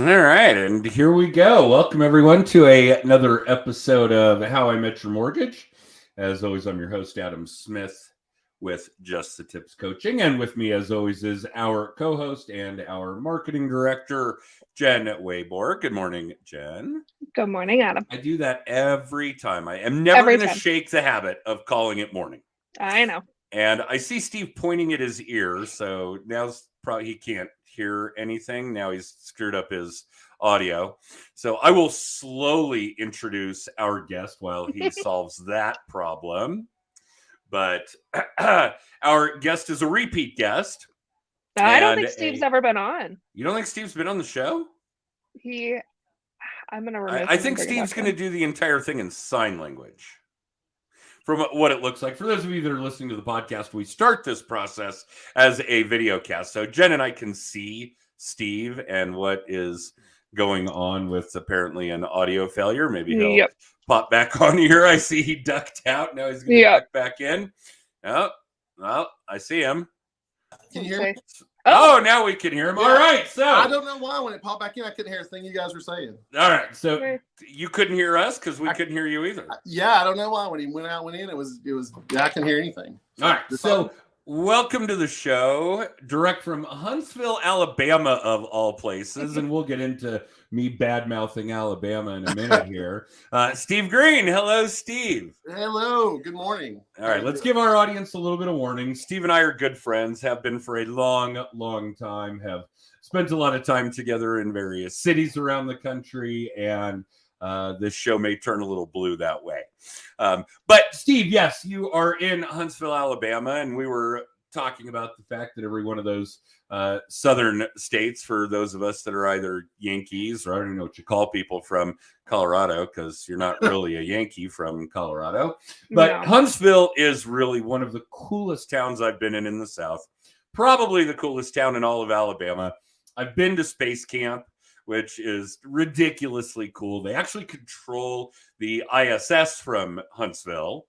All right, and here we go. Welcome everyone to another episode of How I Met Your Mortgage. As always, I'm your host, Adam Smith, with Just the Tips Coaching. And with me, as always, is our co-host and our marketing director, Jen Wayborg. Good morning, Jen. Good morning, Adam. I do that every time. I am never going to shake the habit of calling it morning. I know. And I see Steve pointing at his ear, so now's probably he can't hear anything. Now he's screwed up his audio. So I will slowly introduce our guest while he solves that problem. But our guest is a repeat guest. I don't think Steve's ever been on. You don't think Steve's been on the show? I'm going to remove I think Steve's going to do the entire thing in sign language. From what it looks like. For those of you that are listening to the podcast, we start this process as a video cast. So Jen and I can see Steve and what is going on with apparently an audio failure. Maybe he'll pop back on here. I see he ducked out. Now he's going to duck back in. Oh, well, I see him. Can you hear me? Oh, now we can hear him. Yeah. All right. So I don't know why when it popped back in, I couldn't hear a thing you guys were saying. All right. So you couldn't hear us because we couldn't hear you either. Yeah, I don't know why. When he went out, went in, it was. I couldn't hear anything. All right. So welcome to the show, direct from Huntsville, Alabama, of all places, and we'll get into me bad-mouthing Alabama in a minute here. Steve Green. Hello, Steve. Hello. Good morning. All right, let's give our audience a little bit of warning. Steve and I are good friends, have been for a long, long time, have spent a lot of time together in various cities around the country, and this show may turn a little blue that way. But Steve, yes, you are in Huntsville, Alabama, and we were talking about the fact that every one of those southern states, for those of us that are either Yankees or I don't know what you call people from Colorado, because you're not really a Yankee from Colorado, but Huntsville is really one of the coolest towns I've been in the South, probably the coolest town in all of Alabama. I've been to Space Camp, which is ridiculously cool. They actually control the ISS from Huntsville.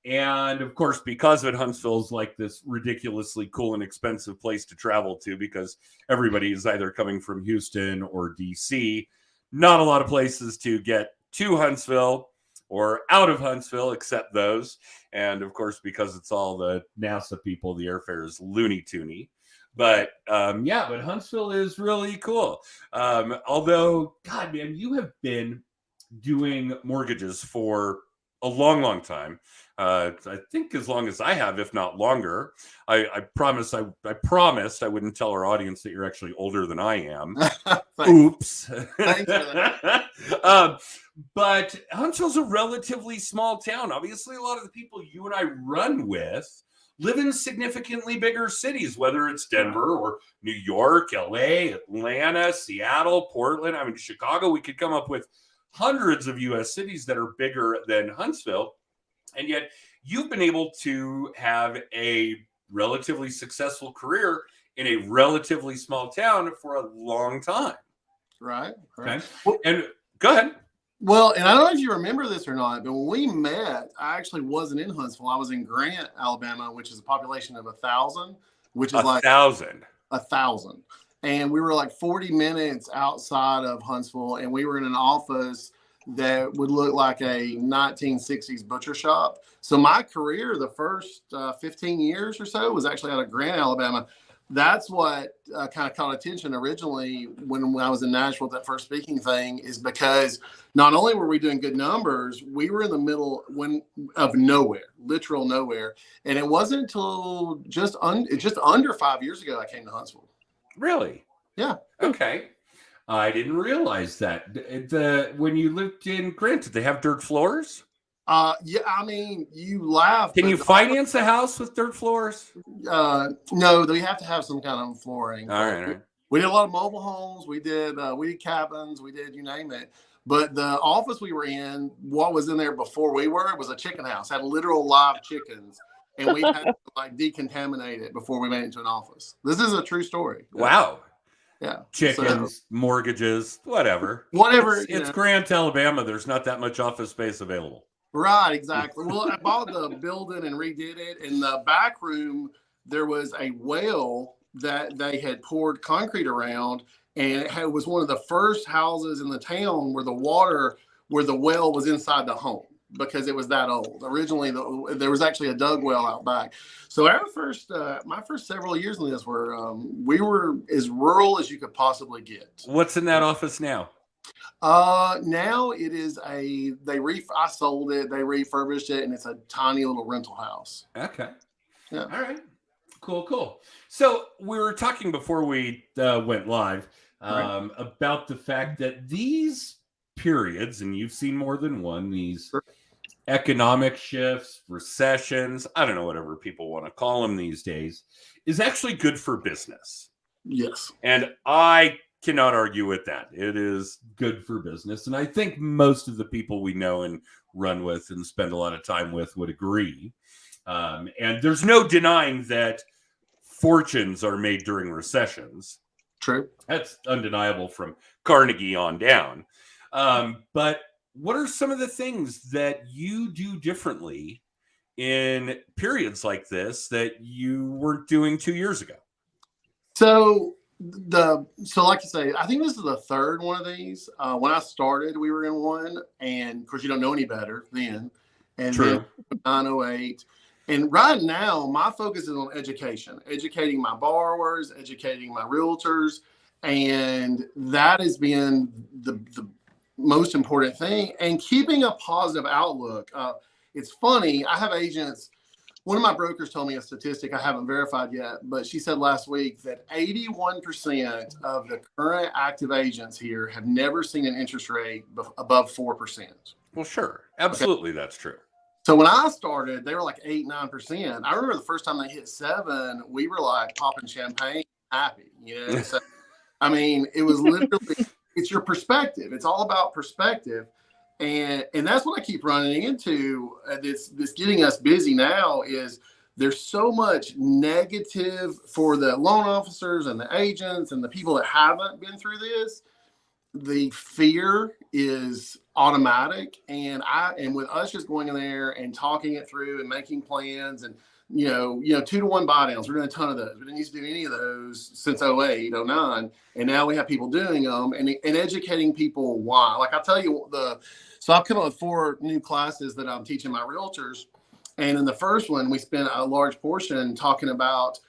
And of course, because of it, Huntsville's like this ridiculously cool and expensive place to travel to because everybody is either coming from Houston or DC. Not a lot of places to get to Huntsville or out of Huntsville except those. And of course, because it's all the NASA people, the airfare is loony-toony. But but Huntsville is really cool. Although, God, man, you have been doing mortgages for a long, long time. I think as long as I have, if not longer. I promised I wouldn't tell our audience that you're actually older than I am. Oops. Thanks for that. But Huntsville's a relatively small town. Obviously, a lot of the people you and I run with live in significantly bigger cities, whether it's Denver or New York, LA, Atlanta, Seattle, Portland. I mean, Chicago. We could come up with hundreds of U.S. cities that are bigger than Huntsville. And yet you've been able to have a relatively successful career in a relatively small town for a long time. Right. Okay. And go ahead. Well, and I don't know if you remember this or not, but when we met, I actually wasn't in Huntsville. I was in Grant, Alabama, which is a population of 1,000, which is like 1,000. 1,000. And we were like 40 minutes outside of Huntsville, and we were in an office that would look like a 1960s butcher shop. So my career, the first 15 years or so, was actually out of Grant, Alabama. That's what kind of caught attention originally when I was in Nashville, that first speaking thing, is because not only were we doing good numbers, we were in the middle of nowhere, literal nowhere. And it wasn't until just under 5 years ago I came to Huntsville. Really? Yeah. Okay. I didn't realize that. When you lived in Grant, did they have dirt floors? Yeah, I mean, you laugh. Can you finance a house with dirt floors? No, they have to have some kind of flooring. All right. We did a lot of mobile homes. We did cabins. We did, you name it. But the office we were in, what was in there before we were, it was a chicken house. Had literal live chickens. And we had to like decontaminate it before we made it into an office. This is a true story. Wow. Yeah. Chickens, mortgages, whatever. It's Grant, Alabama. There's not that much office space available. Right, exactly. Well, I bought the building and redid it. In the back room, there was a well that they had poured concrete around, and it was one of the first houses in the town where the well was inside the home because it was that old. Originally, there was actually a dug well out back. So my first several years in this we were as rural as you could possibly get. What's in that office now? Now it is I sold it, they refurbished it, and it's a tiny little rental house. Okay. Yeah. All right. Cool. So we were talking before we went live about the fact that these periods, and you've seen more than one, these economic shifts, recessions, I don't know, whatever people want to call them these days, is actually good for business. Yes. And I cannot argue with that. It is good for business. And I think most of the people we know and run with and spend a lot of time with would agree. And there's no denying that fortunes are made during recessions. True. That's undeniable from Carnegie on down. But what are some of the things that you do differently in periods like this that you weren't doing 2 years ago? So like you say, I think this is the third one of these. When I started, we were in one, and of course you don't know any better then. And True. Then 908. And right now, my focus is on educating my borrowers, educating my realtors, and that has been the most important thing. And keeping a positive outlook. It's funny. I have agents. One of my brokers told me a statistic I haven't verified yet, but she said last week that 81% of the current active agents here have never seen an interest rate above 4%. Well, sure. Absolutely. Okay. That's true. So when I started, they were like 8-9%. I remember the first time they hit 7, we were like popping champagne, happy, So, I mean, it was literally, it's your perspective. It's all about perspective. And that's what I keep running into. This getting us busy now is there's so much negative for the loan officers and the agents and the people that haven't been through this. The fear is automatic, and with us just going in there and talking it through and making plans and 2-to-1 buy downs. We're doing a ton of those. We didn't used to do any of those since 08, 09, and now we have people doing them and educating people why. Like I tell you, so I've come up with 4 new classes that I'm teaching my realtors, and in the first one we spent a large portion talking about.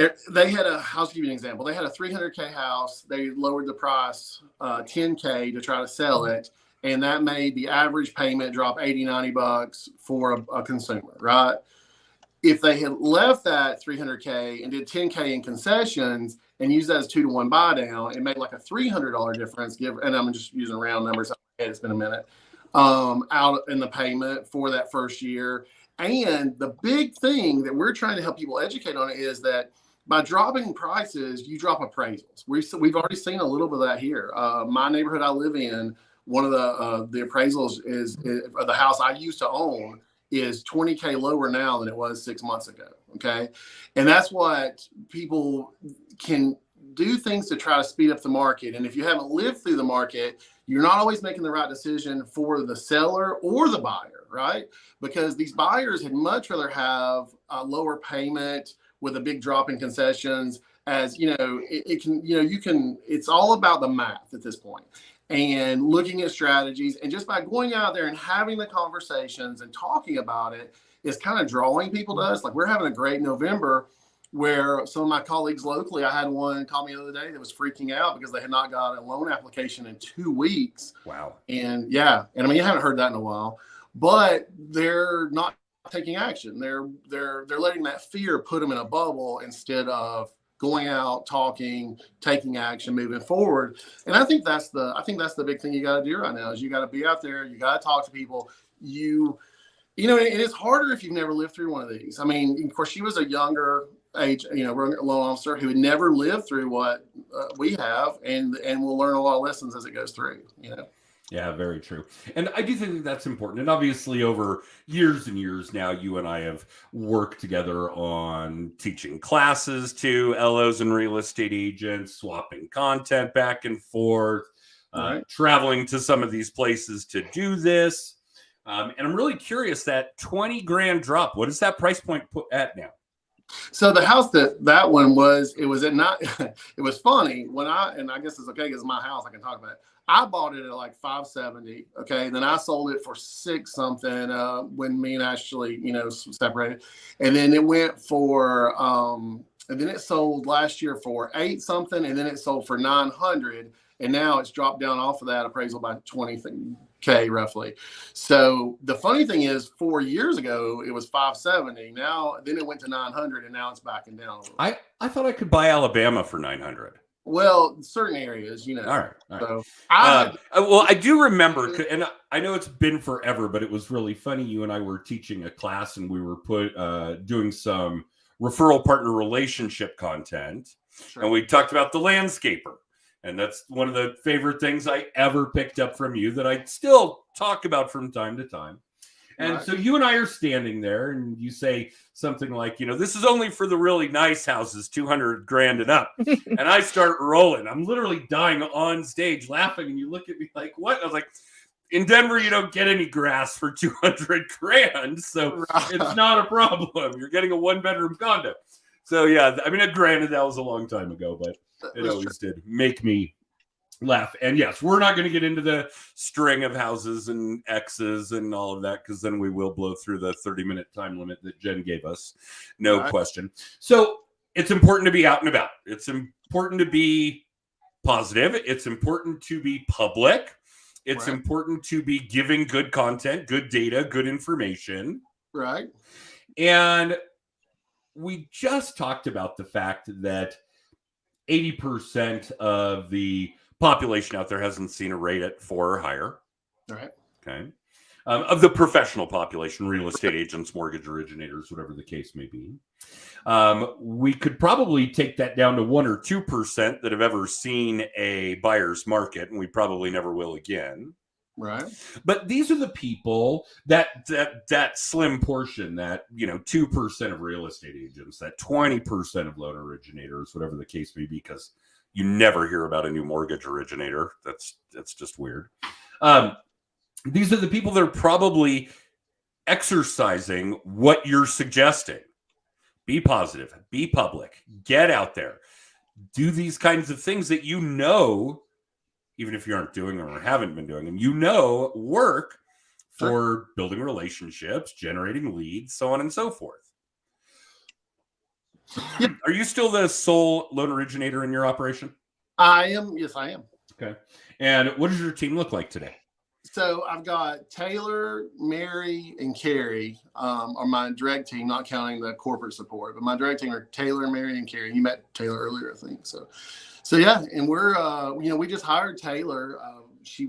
I'll give you an example. They had a $300K house. They lowered the price $10K to try to sell it. And that made the average payment drop $80-$90 for a consumer, right? If they had left that $300K and did $10K in concessions and used that as 2-to-1 buy down, it made like a $300 difference. And I'm just using round numbers. It's been a minute out in the payment for that first year. And the big thing that we're trying to help people educate on is that by dropping prices, you drop appraisals. We've already seen a little bit of that here. My neighborhood I live in, one of the appraisals is the house I used to own is $20K lower now than it was 6 months ago. Okay. And that's what people can do, things to try to speed up the market. And if you haven't lived through the market, you're not always making the right decision for the seller or the buyer, right? Because these buyers would much rather have a lower payment with a big drop in concessions, as it's all about the math at this point and looking at strategies. And just by going out there and having the conversations and talking about it is kind of drawing people to us. Like we're having a great November where some of my colleagues locally, I had one call me the other day that was freaking out because they had not got a loan application in 2 weeks. Wow. And I mean, you haven't heard that in a while, but they're not taking action. They're letting that fear put them in a bubble instead of going out, talking, taking action, moving forward. And I think that's the big thing you got to do right now is you got to be out there. You got to talk to people. And it's harder if you've never lived through one of these. I mean, of course, she was a younger age, loan officer who had never lived through what we have, and will learn a lot of lessons as it goes through. Yeah, very true. And I do think that's important. And obviously over years and years now, you and I have worked together on teaching classes to LOs and real estate agents, swapping content back and forth, traveling to some of these places to do this. And I'm really curious, that $20,000 drop, what is that price point put at now? So the house that one was, it was at not, it was funny when and I guess it's okay because it's my house, I can talk about it. I bought it at like 570. Okay. Then I sold it for 6 something when me and Ashley, separated. And then it went for, and then it sold last year for 8 something. And then it sold for 900. And now it's dropped down off of that appraisal by 20K roughly. So the funny thing is 4 years ago, it was 570. Now, then it went to 900 and now it's backing down a little. I thought I could buy Alabama for 900. Well, certain areas, All right. So well, I do remember, and I know it's been forever, but it was really funny. You and I were teaching a class, and we were doing some referral partner relationship content, sure. And we talked about the landscaper, and that's one of the favorite things I ever picked up from you that I still talk about from time to time. And right. So you and I are standing there, and you say something like, this is only for the really nice houses, 200 grand and up. And I start rolling. I'm literally dying on stage laughing. And you look at me like, what? I was like, in Denver, you don't get any grass for 200 grand. So It's not a problem. You're getting a 1-bedroom condo. So, yeah, I mean, granted, that was a long time ago, but it always did make me laugh. And yes, we're not going to get into the string of houses and X's and all of that, because then we will blow through the 30-minute time limit that Jen gave us. No question. So it's important to be out and about. It's important to be positive. It's important to be public. It's important to be giving good content, good data, good information. Right. And we just talked about the fact that 80% of the population out there hasn't seen a rate at 4 or higher. All right. Okay. Of the professional population, real estate agents, mortgage originators, whatever the case may be. We could probably take that down to 1 or 2% that have ever seen a buyer's market, and we probably never will again. Right. But these are the people that slim portion, that 2% of real estate agents, that 20% of loan originators, whatever the case may be, because you never hear about a new mortgage originator. That's just weird. These are the people that are probably exercising what you're suggesting. Be positive, be public, get out there, do these kinds of things that even if you aren't doing them or haven't been doing them, work for building relationships, generating leads, so on and so forth. Yeah. Are you still the sole loan originator in your operation? I am. Yes, I am. Okay. And what does your team look like today? So I've got Taylor, Mary, and Carrie are my direct team, not counting the corporate support. But my direct team are Taylor, Mary, and Carrie. You met Taylor earlier, I think. So yeah, and we're we just hired Taylor.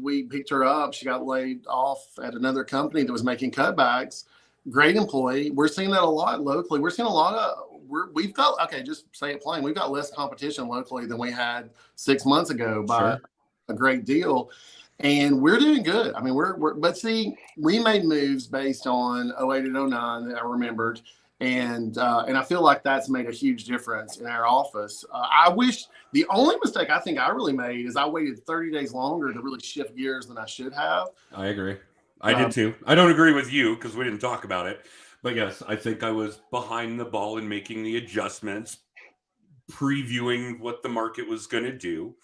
We picked her up. She got laid off at another company that was making cutbacks. Great employee. We're seeing that a lot locally. We're seeing a lot of. We've got just say it plain. We've got less competition locally than we had 6 months ago by a great deal, and we're doing good. I mean, but see, we made moves based on 08 and 09 that I remembered, and I feel like that's made a huge difference in our office. I wish the only mistake I think I really made is I waited 30 days longer to really shift gears than I should have. I agree. I did too. I don't agree with you because we didn't talk about it. But yes, I think I was behind the ball in making the adjustments, previewing what the market was going to do.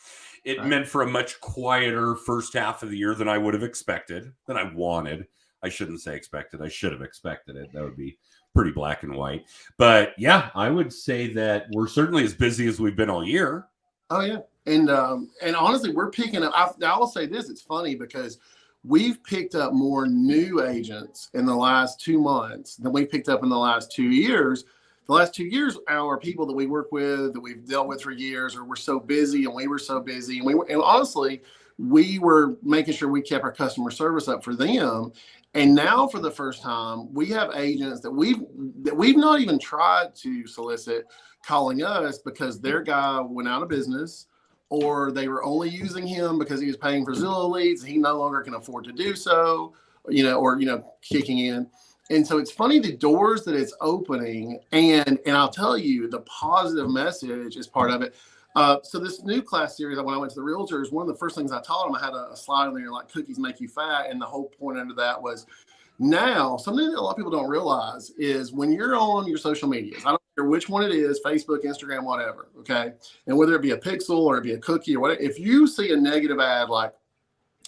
It meant for a much quieter first half of the year than I would have expected, than I wanted. I shouldn't say expected. I should have expected it. That would be pretty black and white. But yeah, I would say that we're certainly as busy as we've been all year. Oh, yeah. And honestly, we're picking up. I will say this. It's funny because we've picked up more new agents in the last 2 months than we picked up in the last 2 years. The last 2 years, our people that we work with, that we've dealt with for years, or we're so busy, and we were so busy. And honestly, we were making sure we kept our customer service up for them. And now for the first time, we have agents that we've not even tried to solicit calling us because their guy went out of business, or they were only using him because he was paying for Zillow leads. And he no longer can afford to do so, or kicking in. And so it's funny the doors that it's opening, and I'll tell you, the positive message is part of it. So this new class series, when I went to the realtors, one of the first things I taught them, I had a slide on there like cookies make you fat. And the whole point under that was now something that a lot of people don't realize is when you're on your social medias, I don't care which one it is, Facebook, Instagram, whatever. Okay. And whether it be a pixel or it be a cookie or whatever, if you see a negative ad like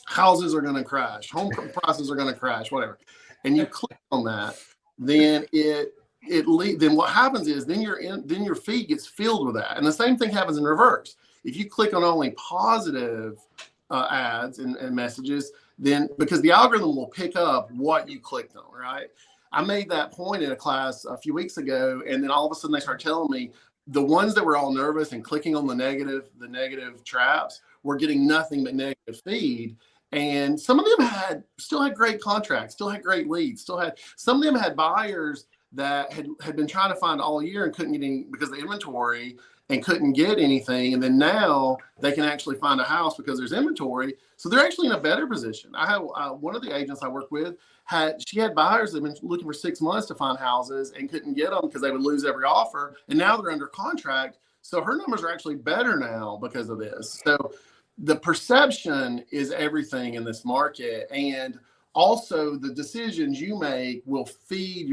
houses are going to crash, home prices are going to crash, whatever, and you click on that, then then what happens is then your feed gets filled with that. And the same thing happens in reverse. If you click on only positive ads and messages, then because the algorithm will pick up what you clicked on, right? I made that point in a class a few weeks ago, and then all of a sudden they started telling me the ones that were all nervous and clicking on the negative traps were getting nothing but negative feed. And some of them still had great contracts, still had great leads, some of them had buyers that had been trying to find all year and couldn't get any because of the inventory and couldn't get anything. And then now they can actually find a house because there's inventory. So they're actually in a better position. I have one of the agents I work with she had buyers that have been looking for 6 months to find houses and couldn't get them because they would lose every offer. And now they're under contract. So her numbers are actually better now because of this. So the perception is everything in this market. And also the decisions you make will feed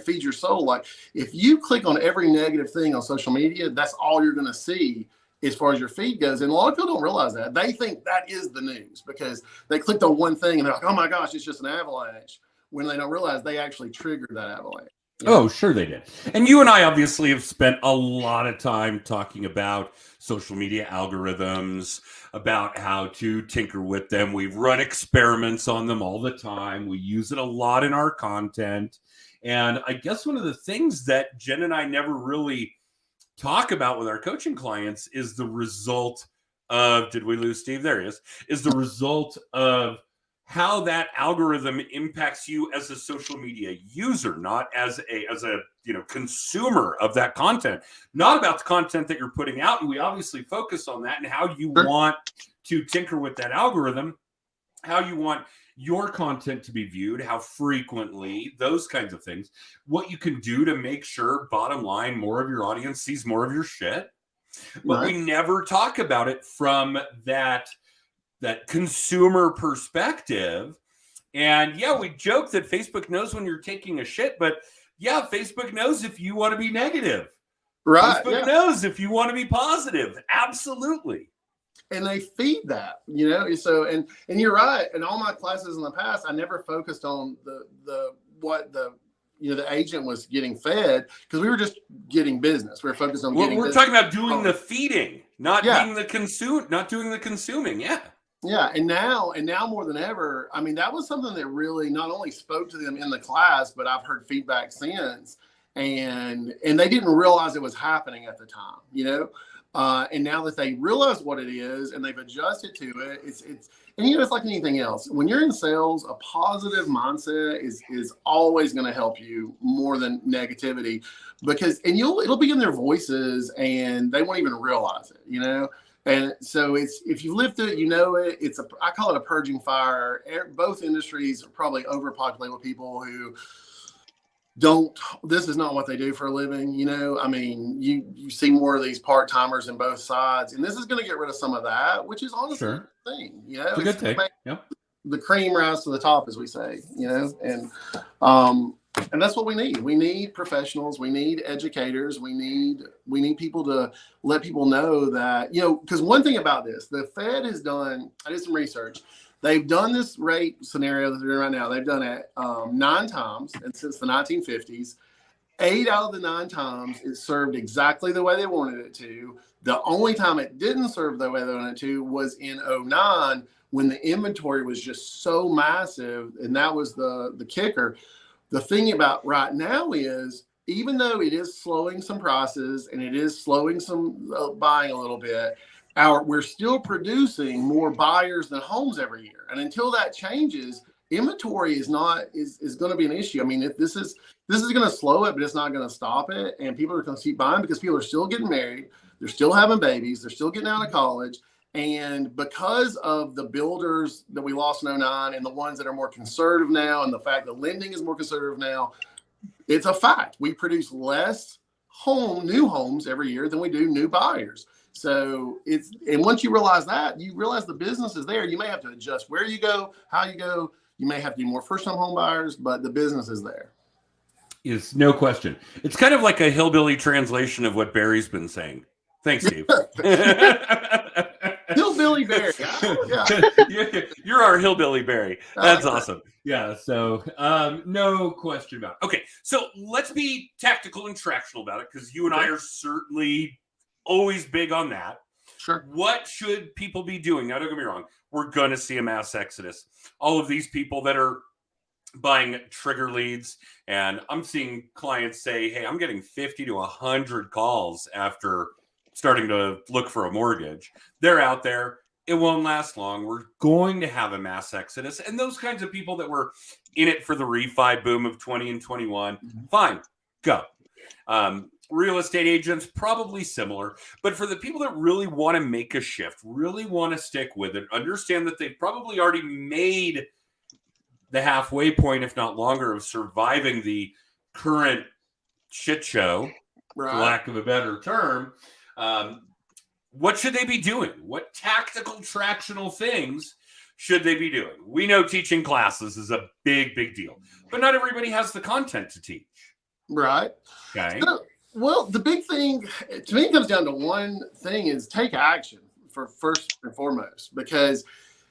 feed your soul. Like if you click on every negative thing on social media, that's all you're going to see as far as your feed goes. And a lot of people don't realize that. They think that is the news because they clicked on one thing and they're like, oh my gosh, it's just an avalanche, when they don't realize they actually triggered that avalanche. Oh, sure they did. And you and I obviously have spent a lot of time talking about social media algorithms, about how to tinker with them. We've run experiments on them all the time. We use it a lot in our content. And I guess one of the things that Jen and I never really talk about with our coaching clients is the result of, did we lose Steve? There he is the result of how that algorithm impacts you as a social media user, not as a consumer of that content, not about the content that you're putting out. And we obviously focus on that and how you want to tinker with that algorithm, how you want your content to be viewed, how frequently, those kinds of things, what you can do to make sure, bottom line, more of your audience sees more of your shit. But we never talk about it from that consumer perspective. And yeah, we joke that Facebook knows when you're taking a shit, but yeah, Facebook knows if you want to be negative. Right. Facebook knows if you want to be positive. Absolutely. And they feed that, so, and you're right. In all my classes in the past, I never focused on the agent was getting fed because we were just getting business. We were focused on getting business. Talking about doing the feeding, not doing the consuming. Yeah. Yeah. And now more than ever, I mean, that was something that really not only spoke to them in the class, but I've heard feedback since, and they didn't realize it was happening at the time, and now that they realize what it is and they've adjusted to it, it's like anything else. When you're in sales, a positive mindset is always going to help you more than negativity, because it'll be in their voices and they won't even realize it, And so if you live through it, I call it a purging fire. Both industries are probably overpopulated with people who this is not what they do for a living. I mean, you see more of these part-timers in both sides, and this is going to get rid of some of that, which is honestly a good thing. It's a good thing. The cream rise to the top, as we say, and that's what we need. We need professionals. We need educators. We need people to let people know that, because one thing about this, the Fed has done, I did some research. They've done this rate scenario that they're doing right now. They've done it 9 times, and since the 1950s, 8 out of the 9 times it served exactly the way they wanted it to. The only time it didn't serve the way they wanted it to was in 2009, when the inventory was just so massive, and that was the kicker. The thing about right now is, even though it is slowing some prices and it is slowing some buying a little bit, we're still producing more buyers than homes every year. And until that changes, inventory is going to be an issue. I mean, if this is going to slow it, but it's not going to stop it. And people are going to keep buying because people are still getting married. They're still having babies. They're still getting out of college. And because of the builders that we lost in 2009 and the ones that are more conservative now, and the fact that lending is more conservative now, it's a fact. We produce less new homes every year than we do new buyers. So and once you realize that, you realize the business is there. You may have to adjust where you go, how you go. You may have to do more first-time home buyers, but the business is there. is no question. It's kind of like a hillbilly translation of what Barry's been saying. Thanks, Steve. Hillbilly Barry. Yeah. You're our hillbilly Barry. That's like awesome. Yeah, so no question about it. Okay, so let's be tactical and tractional about it, because you and I are certainly always big on that. Sure. What should people be doing? Now, don't get me wrong. We're going to see a mass exodus. All of these people that are buying trigger leads, and I'm seeing clients say, hey, I'm getting 50 to 100 calls after starting to look for a mortgage. They're out there. It won't last long. We're going to have a mass exodus. And those kinds of people that were in it for the refi boom of 20 and 21, fine, go. Real estate agents, probably similar. But for the people that really want to make a shift, really want to stick with it, understand that they've probably already made the halfway point, if not longer, of surviving the current shit show, for lack of a better term. What should they be doing? What tactical, tractional things should they be doing? We know teaching classes is a big, big deal, but not everybody has the content to teach. Right. Okay. So, well, the big thing to me comes down to one thing: is take action for first and foremost, because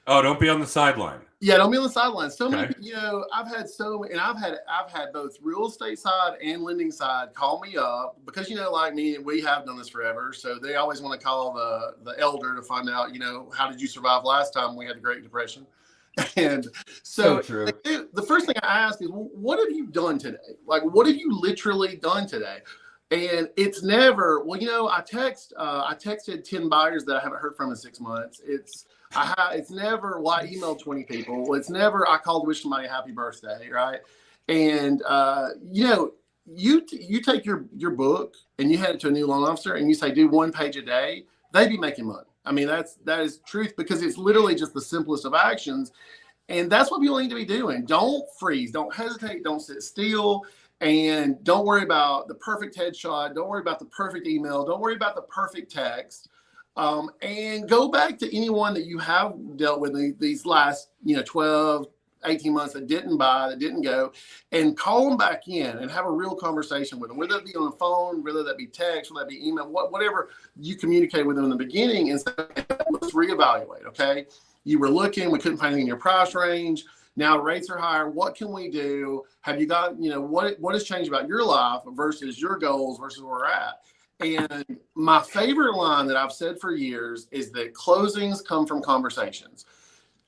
don't be on the sideline. Yeah, don't be on the sidelines. So Okay. many, I've had both real estate side and lending side call me up because, like me, we have done this forever. So they always want to call the elder to find out, how did you survive last time we had the Great Depression? And so true. The first thing I ask is, well, what have you done today? Like, what have you literally done today? And it's never, I texted 10 buyers that I haven't heard from in 6 months. It's never, I emailed 20 people. It's never, I called to wish somebody a happy birthday, right? And, you take your book and you hand it to a new loan officer and you say, do 1 page a day, they'd be making money. I mean, that is truth, because it's literally just the simplest of actions. And that's what people need to be doing. Don't freeze, don't hesitate, don't sit still. And don't worry about the perfect headshot. Don't worry about the perfect email. Don't worry about the perfect text. And go back to anyone that you have dealt with these last, 12, 18 months that didn't buy, that didn't go, and call them back in and have a real conversation with them, whether it be on the phone, whether that be text, whether that be email, whatever you communicate with them in the beginning, and say, let's reevaluate, okay? You were looking, we couldn't find anything in your price range. Now rates are higher. What can we do? Have you got, what has changed about your life versus your goals versus where we're at? And my favorite line that I've said for years is that closings come from conversations.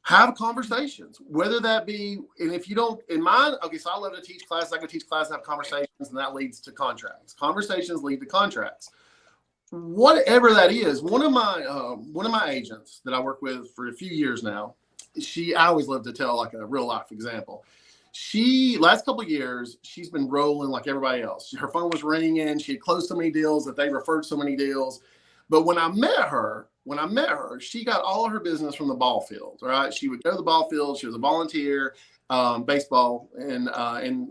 Have conversations, whether that be, and if you don't, in mine, okay, so I love to teach classes. I go teach classes, have conversations, and that leads to contracts. Conversations lead to contracts. Whatever that is, one of my agents that I work with for a few years now, I always love to tell like a real life example. Last couple of years, she's been rolling like everybody else. Her phone was ringing. She had closed so many deals that they referred so many deals. But when I met her, she got all her business from the ball field, right? She would go to the ball field. She was a volunteer, baseball and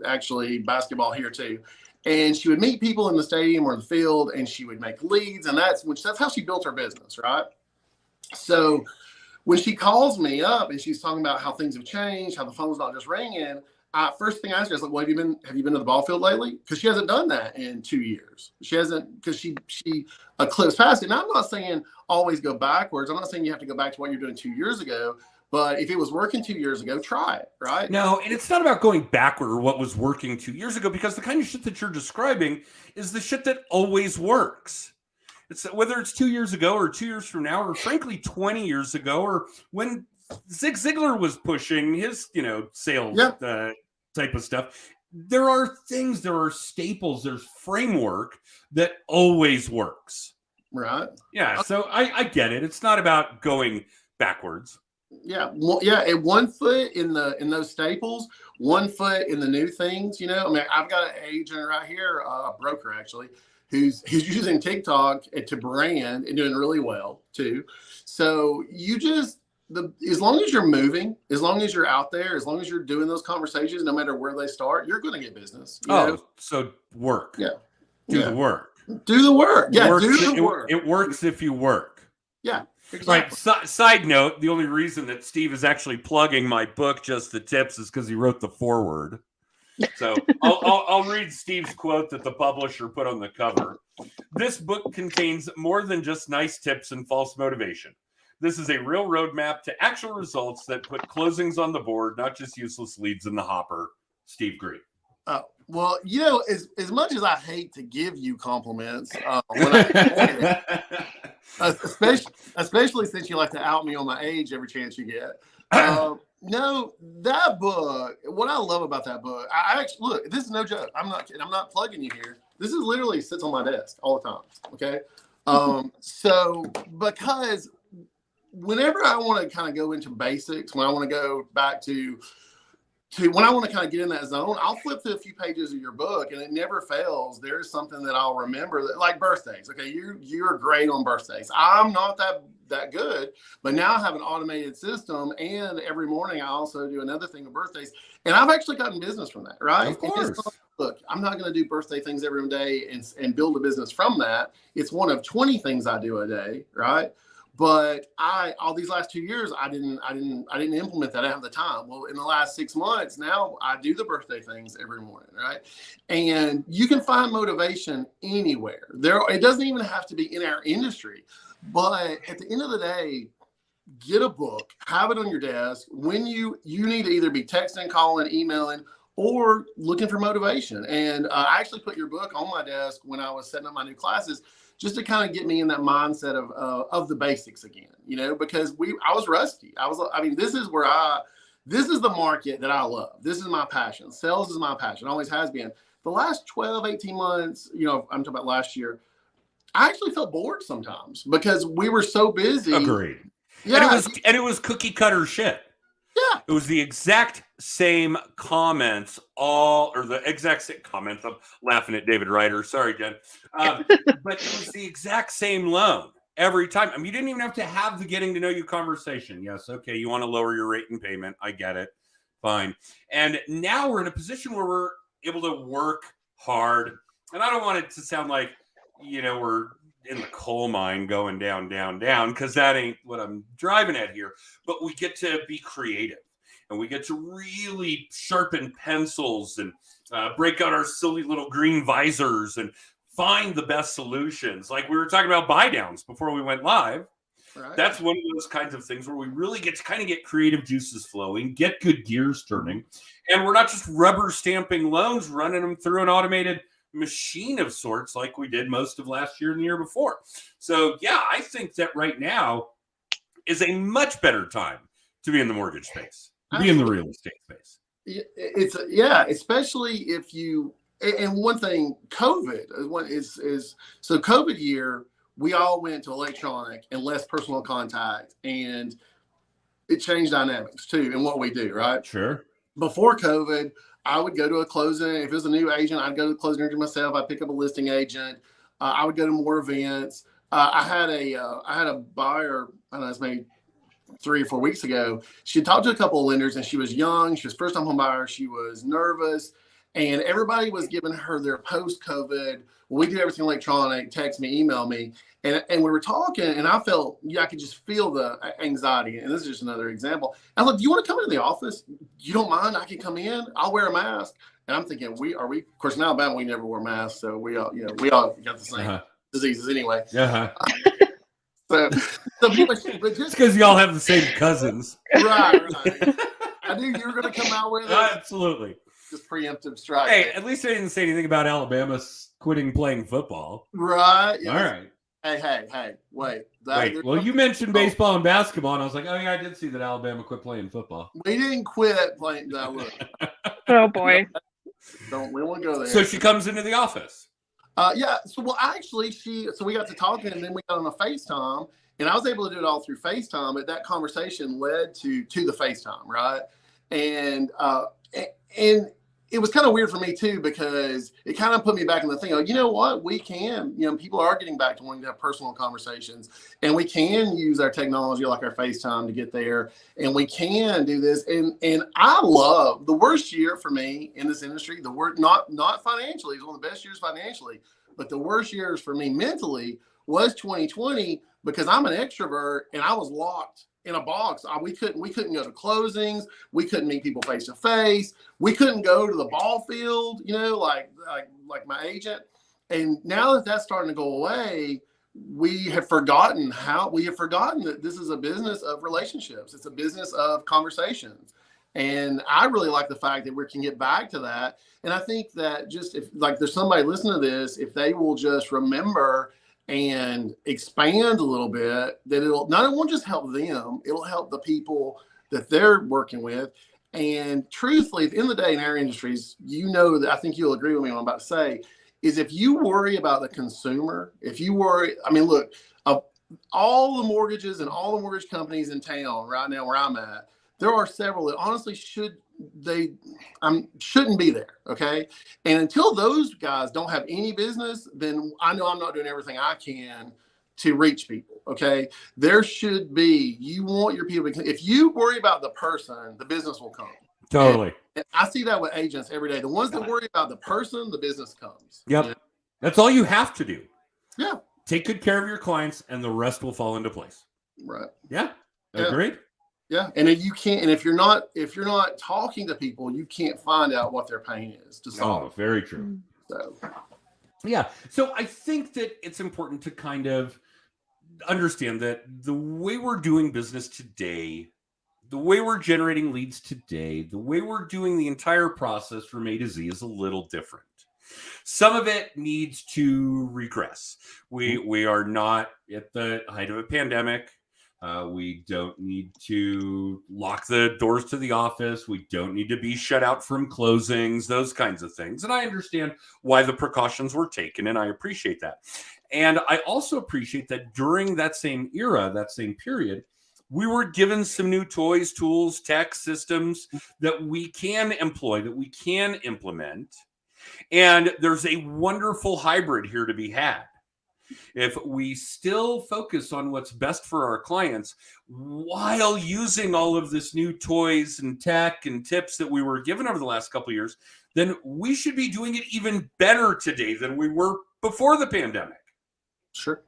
actually basketball here too. And she would meet people in the stadium or the field, and she would make leads. And that's how she built her business, right? So when she calls me up and she's talking about how things have changed, how the phone's not just ringing, first thing I ask her is like, well, have you been to the ball field lately? Because she hasn't done that in 2 years. She hasn't, because she eclipsed past it. And I'm not saying always go backwards. I'm not saying you have to go back to what you're doing 2 years ago. But if it was working 2 years ago, try it, right? No, and it's not about going backward or what was working 2 years ago, because the kind of shit that you're describing is the shit that always works. It's whether it's 2 years ago or 2 years from now, or frankly 20 years ago, or when Zig Ziglar was pushing his, sales type of stuff. There are things, there are staples, there's framework that always works. Right. Yeah. So I get it. It's not about going backwards. Yeah. Well, yeah. And 1 foot in those staples, 1 foot in the new things, I've got an agent right here, a broker actually, who's using TikTok to brand and doing really well too. So as long as you're moving, as long as you're out there, as long as you're doing those conversations, no matter where they start, you're going to get business. So work. Yeah. Do the work. Do the work. Yeah. Do the work. It works if you work. Yeah. Exactly. Right. Side note, the only reason that Steve is actually plugging my book, Just the Tips, is because he wrote the foreword. So I'll read Steve's quote that the publisher put on the cover. This book contains more than just nice tips and false motivation. This is a real roadmap to actual results that put closings on the board, not just useless leads in the hopper. Steve Green. Well, as much as I hate to give you compliments, especially since you like to out me on my age every chance you get. No, that book, what I love about that book, I actually, look, this is no joke. I'm not kidding. I'm not plugging you here. This is literally sits on my desk all the time. Okay. So because whenever I want to kind of go into basics, when I want to go back to when I want to kind of get in that zone, I'll flip through a few pages of your book, and it never fails. There's something that I'll remember, like birthdays. Okay, you're great on birthdays. I'm not that good, but now I have an automated system, and every morning I also do another thing with birthdays, and I've actually gotten business from that. Right? Of course. Look, I'm not going to do birthday things every day and build a business from that. It's one of 20 things I do a day. Right? But all these last 2 years, I didn't implement that. I didn't have the time. Well, in the last 6 months, now I do the birthday things every morning, right? And you can find motivation anywhere. It doesn't even have to be in our industry. But at the end of the day, get a book, have it on your desk. When you need to either be texting, calling, emailing, or looking for motivation. And I actually put your book on my desk when I was setting up my new classes, just to kind of get me in that mindset of the basics again, because I was rusty. This is the market that I love. This is my passion. Sales is my passion. Always has been. The last 12, 18 months, I'm talking about last year, I actually felt bored sometimes because we were so busy. Agreed. Yeah. And it was cookie cutter shit. Yeah. It was the exact same comments, the exact same comments. I'm laughing at David Ryder. Sorry, Jen. But it was the exact same loan every time. You didn't even have to have the getting to know you conversation. Yes, okay, you want to lower your rate and payment. I get it. Fine. And now we're in a position where we're able to work hard. And I don't want it to sound like, we're in the coal mine going down, because that ain't what I'm driving at here. But we get to be creative, and we get to really sharpen pencils and break out our silly little green visors and find the best solutions. Like we were talking about buy downs before we went live. Right. That's one of those kinds of things where we really get to kind of get creative juices flowing, get good gears turning. And we're not just rubber stamping loans, running them through an automated machine of sorts like we did most of last year and the year before. So yeah, I think that right now is a much better time to be in the mortgage space, to be in the real estate space. Especially if you, and one thing, COVID is so COVID year, we all went to electronic and less personal contact, and it changed dynamics too in what we do, right? Sure. Before COVID, I would go to a closing. If it was a new agent, I'd go to the closing agent myself. I'd pick up a listing agent. I would go to more events. I had a buyer, I don't know, it's maybe 3 or 4 weeks ago. She had talked to a couple of lenders, and she was young. She was first time home buyer. She was nervous, and everybody was giving her their post-COVID. Well, we do everything electronic, text me, email me. And we were talking, and I felt, I could just feel the anxiety. And this is just another example. I was like, do you want to come into the office? You don't mind? I can come in. I'll wear a mask. And I'm thinking, of course, in Alabama, we never wear masks. So we all got the same diseases anyway. So people, but just because y'all have the same cousins. Right. I knew you were going to come out with it. Absolutely. Just preemptive strike. Hey, at least I didn't say anything about Alabama quitting playing football. Right. Yes. All right. Hey, wait. Well, you mentioned baseball and basketball, and I was like, oh, yeah, I did see that Alabama quit playing football. We didn't quit playing. No, look. Oh, boy. We won't go there. So she comes into the office. Yeah. So, actually, we got to talking, and then we got on a FaceTime, and I was able to do it all through FaceTime, but that conversation led to the FaceTime, right? And it was kind of weird for me too, because it kind of put me back in the thing. Like, you know what? We can, people are getting back to wanting to have personal conversations, and we can use our technology like our FaceTime to get there, and we can do this. And I love the worst year for me in this industry. The worst, not financially, it's one of the best years financially, but the worst years for me mentally was 2020, because I'm an extrovert and I was locked in a box. We couldn't go to closings. We couldn't meet people face to face. We couldn't go to the ball field, like my agent. And now that that's starting to go away, we have forgotten that this is a business of relationships. It's a business of conversations. And I really like the fact that we can get back to that. And I think that just if there's somebody listening to this, if they will just remember and expand a little bit, that it won't just help them, it'll help the people that they're working with. And truthfully, at the end of the day, in our industries, that I think you'll agree with me on what I'm about to say, is if you worry about the consumer, look, of all the mortgages and all the mortgage companies in town right now where I'm at, there are several that honestly shouldn't be there. Okay. And until those guys don't have any business, then I know I'm not doing everything I can to reach people. Okay. There should be, you want your people if you worry about the person, the business will come. Totally. And I see that with agents every day. The ones that worry about the person, the business comes. Yep. That's all you have to do. Yeah. Take good care of your clients and the rest will fall into place. Right. Yeah. Agreed. Yeah. And if you can't, and if you're not talking to people, you can't find out what their pain is to solve. Oh, very true. So yeah. So I think that it's important to kind of understand that the way we're doing business today, the way we're generating leads today, the way we're doing the entire process from A to Z is a little different. Some of it needs to regress. We are not at the height of a pandemic. We don't need to lock the doors to the office. We don't need to be shut out from closings, those kinds of things. And I understand why the precautions were taken, and I appreciate that. And I also appreciate that during that same era, that same period, we were given some new toys, tools, tech systems that we can employ, that we can implement. And there's a wonderful hybrid here to be had. If we still focus on what's best for our clients while using all of this new toys and tech and tips that we were given over the last couple of years, then we should be doing it even better today than we were before the pandemic. Sure.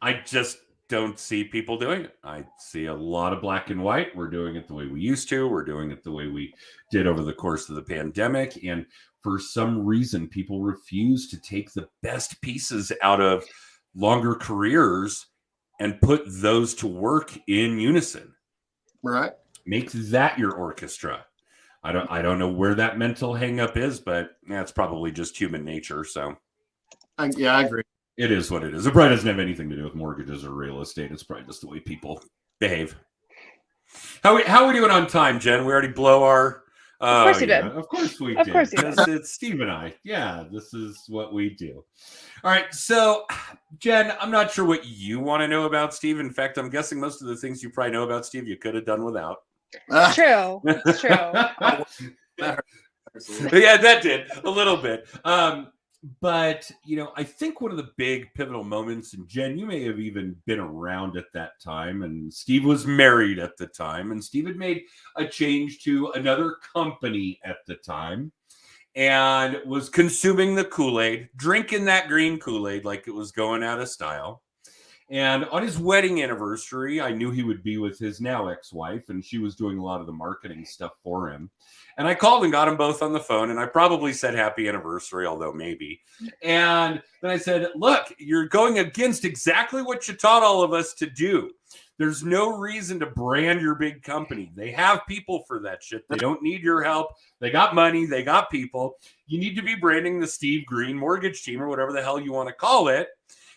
I just don't see people doing it. I see a lot of black and white. We're doing it the way we used to. We're doing it the way we did over the course of the pandemic. And for some reason, people refuse to take the best pieces out of longer careers and put those to work in unison. Right. Make that your orchestra. I don't know where that mental hang up is, but it's probably just human nature. So I agree. It is what it is. It probably doesn't have anything to do with mortgages or real estate. It's probably just the way people behave. How are we doing on time, Jen? We already blow our... Of course you did. Of course we did. Of course you did. It's Steve and I. Yeah, this is what we do. All right. So, Jen, I'm not sure what you want to know about Steve. In fact, I'm guessing most of the things you probably know about Steve, you could have done without. True. It's true. Yeah, that did a little bit. But, I think one of the big pivotal moments, and Jen, you may have even been around at that time, and Steve was married at the time, and Steve had made a change to another company at the time and was consuming the Kool-Aid, drinking that green Kool-Aid like it was going out of style. And on his wedding anniversary, I knew he would be with his now ex-wife, and she was doing a lot of the marketing stuff for him. And I called and got them both on the phone, and I probably said happy anniversary, although maybe. And then I said, look, you're going against exactly what you taught all of us to do. There's no reason to brand your big company. They have people for that shit. They don't need your help. They got money. They got people. You need to be branding the Steve Green Mortgage Team or whatever the hell you want to call it.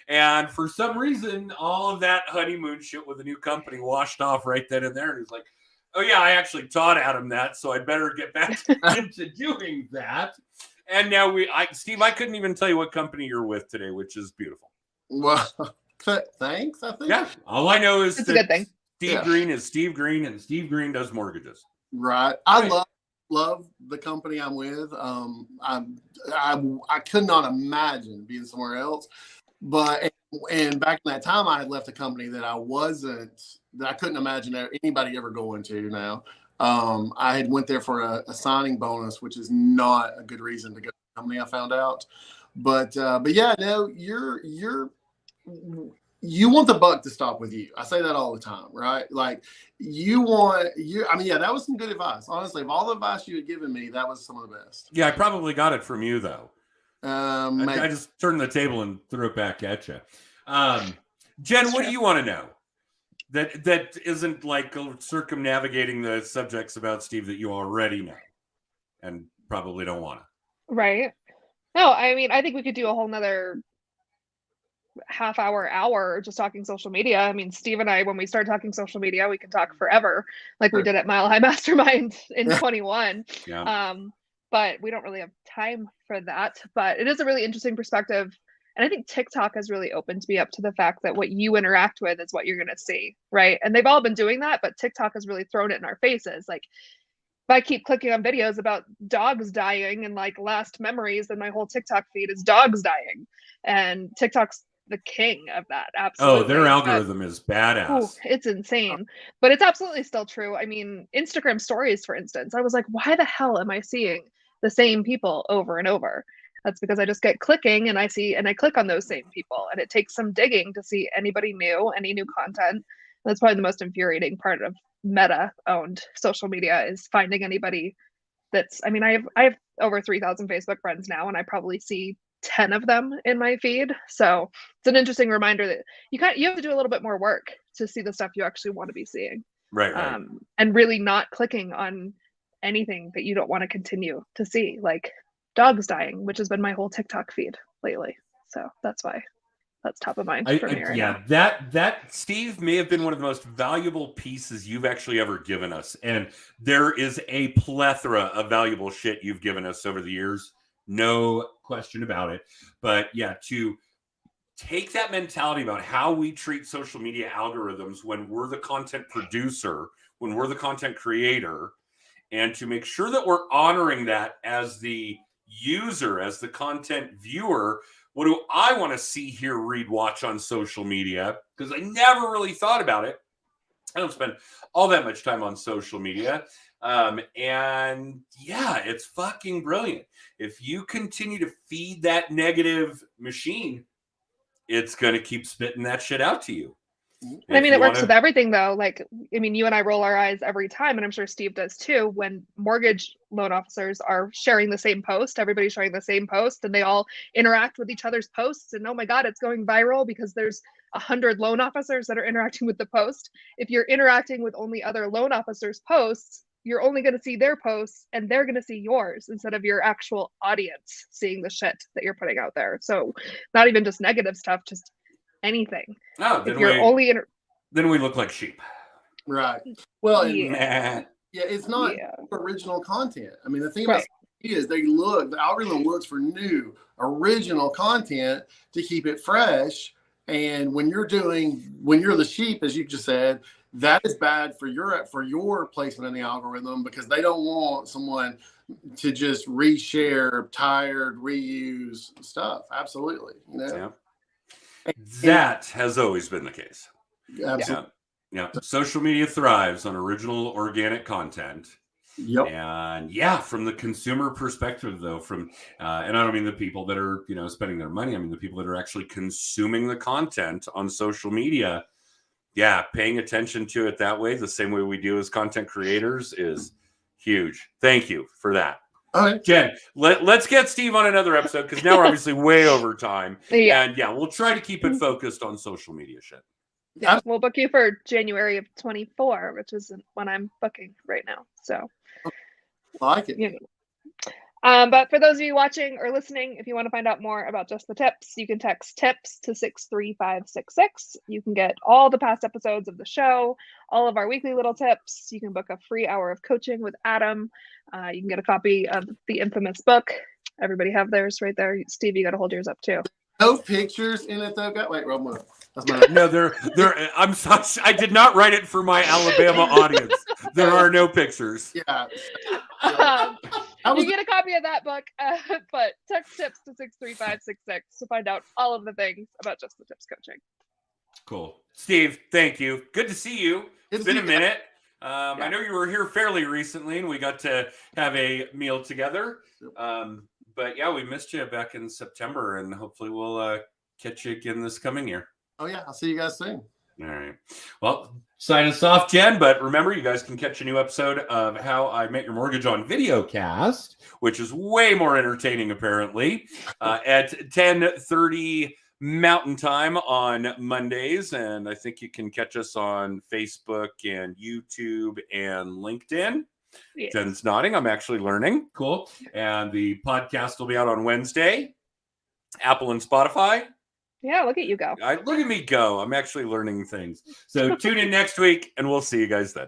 And for some reason, all of that honeymoon shit with the new company washed off right then and there. And he's like, oh, yeah, I actually taught Adam that, so I'd better get back into doing that. And now Steve, I couldn't even tell you what company you're with today, which is beautiful. Well, thanks, I think. Yeah, all I know is it's a good thing. Steve Green is Steve Green, and Steve Green does mortgages. Right. I love the company I'm with. I could not imagine being somewhere else. But and back in that time, I had left a company that I couldn't imagine anybody ever going to now. I had went there for a signing bonus, which is not a good reason to go to the company, I found out. But yeah, no, you want the buck to stop with you. I say that all the time, right? Like that was some good advice. Honestly, of all the advice you had given me, that was some of the best. Yeah, I probably got it from you though. I just turned the table and threw it back at you. Jen, what do you want to know? That isn't like circumnavigating the subjects about Steve that you already know and probably don't want to. Right. No, I mean, I think we could do a whole nother hour just talking social media. I mean, Steve and I, when we start talking social media, we can talk forever, like we did at Mile High Mastermind in 21. Yeah. But we don't really have time for that. But it is a really interesting perspective. And I think TikTok has really opened me up to the fact that what you interact with is what you're going to see, right? And they've all been doing that, but TikTok has really thrown it in our faces. Like, if I keep clicking on videos about dogs dying and like last memories, then my whole TikTok feed is dogs dying. And TikTok's the king of that. Absolutely. Oh, their algorithm is badass. It's insane, but it's absolutely still true. I mean, Instagram stories, for instance, I was like, why the hell am I seeing the same people over and over? That's because I just get clicking and I click on those same people, and it takes some digging to see anybody new, any new content. That's probably the most infuriating part of Meta owned social media, is finding anybody that's, I mean, I have over 3,000 Facebook friends now, and I probably see 10 of them in my feed. So it's an interesting reminder that you have to do a little bit more work to see the stuff you actually want to be seeing. Right. And really not clicking on anything that you don't want to continue to see, like dogs dying, which has been my whole TikTok feed lately. So that's why that's top of mind for me right now. That Steve may have been one of the most valuable pieces you've actually ever given us. And there is a plethora of valuable shit you've given us over the years. No question about it. But yeah, to take that mentality about how we treat social media algorithms when we're the content producer, when we're the content creator, and to make sure that we're honoring that as the user, as the content viewer. What do I want to see, hear, read, watch on social media? Because I never really thought about it. I don't spend all that much time on social media. And yeah, it's fucking brilliant. If you continue to feed that negative machine, it's going to keep spitting that shit out to you. I mean, it works with everything though. Like, I mean, you and I roll our eyes every time, and I'm sure Steve does too, when mortgage loan officers are sharing the same post, everybody's sharing the same post, and they all interact with each other's posts. And oh my God, it's going viral because there's 100 loan officers that are interacting with the post. If you're interacting with only other loan officers' posts, you're only going to see their posts, and they're going to see yours instead of your actual audience seeing the shit that you're putting out there. So not even just negative stuff, just anything. Oh, if you're then we look like sheep. Right. Well, it's not original content. I mean, the thing about is the algorithm looks for new original content to keep it fresh. And when you're the sheep, as you just said, that is bad for your placement in the algorithm, because they don't want someone to just reshare tired, reuse stuff. Absolutely. You know? Yeah. That has always been the case. Absolutely. Yeah. Social media thrives on original organic content. Yep. And yeah, from the consumer perspective though, and I don't mean the people that are, spending their money. I mean the people that are actually consuming the content on social media. Yeah, paying attention to it that way, the same way we do as content creators, is huge. Thank you for that. All right. Jen, let's get Steve on another episode, because now we're obviously way over time. Yeah. And yeah, we'll try to keep it focused on social media shit. Yeah, we'll book you for January of 24, which is when I'm booking right now. So I like it. But for those of you watching or listening, if you want to find out more about Just the Tips, you can text TIPS to 63566. You can get all the past episodes of the show, all of our weekly little tips. You can book a free hour of coaching with Adam. You can get a copy of the infamous book. Everybody have theirs right there. Steve, you got to hold yours up too. No pictures in it though. Wait, wrong one. No, there. I'm sorry. I did not write it for my Alabama audience. There are no pictures. Yeah. You get a copy of that book, but text TIPS to 63566 to find out all of the things about Just the Tips coaching. Cool. Steve, thank you. Good to see you. It's been a minute. I know you were here fairly recently, and we got to have a meal together. But yeah, we missed you back in September, and hopefully we'll catch you again this coming year. Oh yeah, I'll see you guys soon. All right. Well, sign us off, Jen. But remember, you guys can catch a new episode of How I Met Your Mortgage on Videocast, which is way more entertaining, apparently, at 10:30 Mountain Time on Mondays. And I think you can catch us on Facebook and YouTube and LinkedIn. Yes. Jen's nodding. I'm actually learning. Cool. And the podcast will be out on Wednesday, Apple and Spotify. Yeah, look at you go. Look at me go. I'm actually learning things. So tune in next week, and we'll see you guys then.